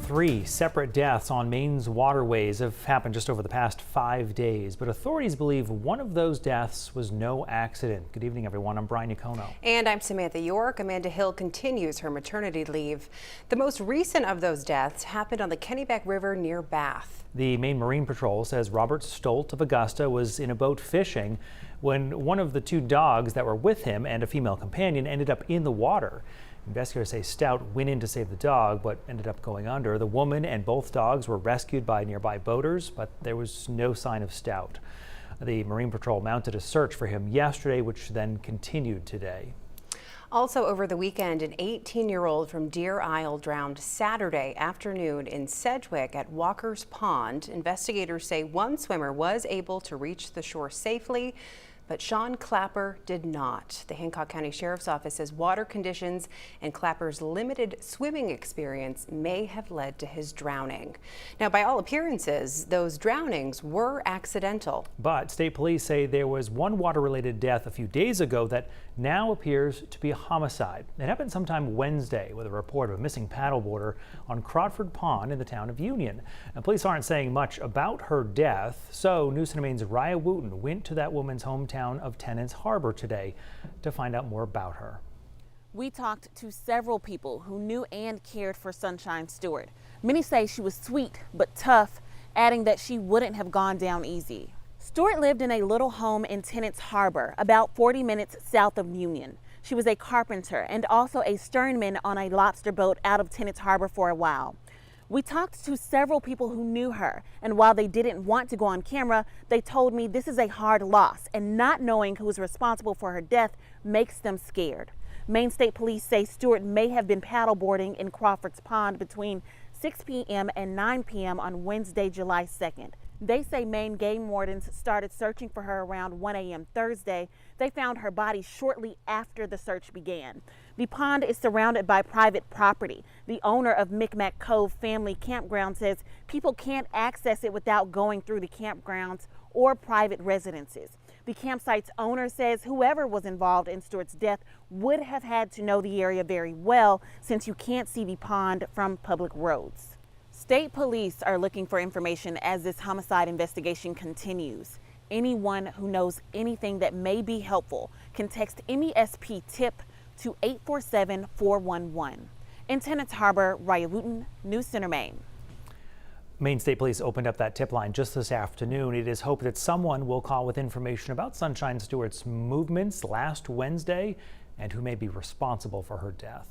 3 separate deaths on Maine's waterways have happened just over the past 5 days, but authorities believe one of those deaths was no accident. Good evening, everyone. I'm Brian Yacono. And I'm Samantha York. Amanda Hill continues her maternity leave. The most recent of those deaths happened on the Kennebec River near Bath. The Maine Marine Patrol says Robert Stolt of Augusta was in a boat fishing when one of the 2 dogs that were with him and a female companion ended up in the water. Investigators say Stout went in to save the dog, but ended up going under. The woman and both dogs were rescued by nearby boaters, but there was no sign of Stout. The Marine Patrol mounted a search for him yesterday, which then continued today. Also over the weekend, an 18-year-old from Deer Isle drowned Saturday afternoon in Sedgwick at Walker's Pond. Investigators say one swimmer was able to reach the shore safely, but Sean Clapper did not. The Hancock County Sheriff's Office says water conditions and Clapper's limited swimming experience may have led to his drowning. Now, by all appearances, those drownings were accidental. But state police say there was one water-related death a few days ago that now appears to be a homicide. It happened sometime Wednesday with a report of a missing paddleboarder on Crawford Pond in the town of Union. And police aren't saying much about her death, so News and Maine's Raya Wooten went to that woman's hometown of Tennant's Harbor today to find out more about her. We talked to several people who knew and cared for Sunshine Stewart. Many say she was sweet but tough, adding that she wouldn't have gone down easy. Stewart lived in a little home in Tennant's Harbor, about 40 minutes south of Union. She was a carpenter and also a sternman on a lobster boat out of Tennant's Harbor for a while. We talked to several people who knew her, and while they didn't want to go on camera, they told me this is a hard loss, and not knowing who was responsible for her death makes them scared. Maine State Police say Stewart may have been paddleboarding in Crawford's Pond between 6 p.m. and 9 p.m. on Wednesday, July 2nd. They say Maine game wardens started searching for her around 1 a.m. Thursday. They found her body shortly after the search began. The pond is surrounded by private property. The owner of Micmac Cove Family Campground says people can't access it without going through the campgrounds or private residences. The campsite's owner says whoever was involved in Stewart's death would have had to know the area very well, since you can't see the pond from public roads. State police are looking for information as this homicide investigation continues. Anyone who knows anything that may be helpful can text MESPTIP to 847-411. In Tennant's Harbor, Raya Wooten, News Center, Maine. Maine State Police opened up that tip line just this afternoon. It is hoped that someone will call with information about Sunshine Stewart's movements last Wednesday and who may be responsible for her death.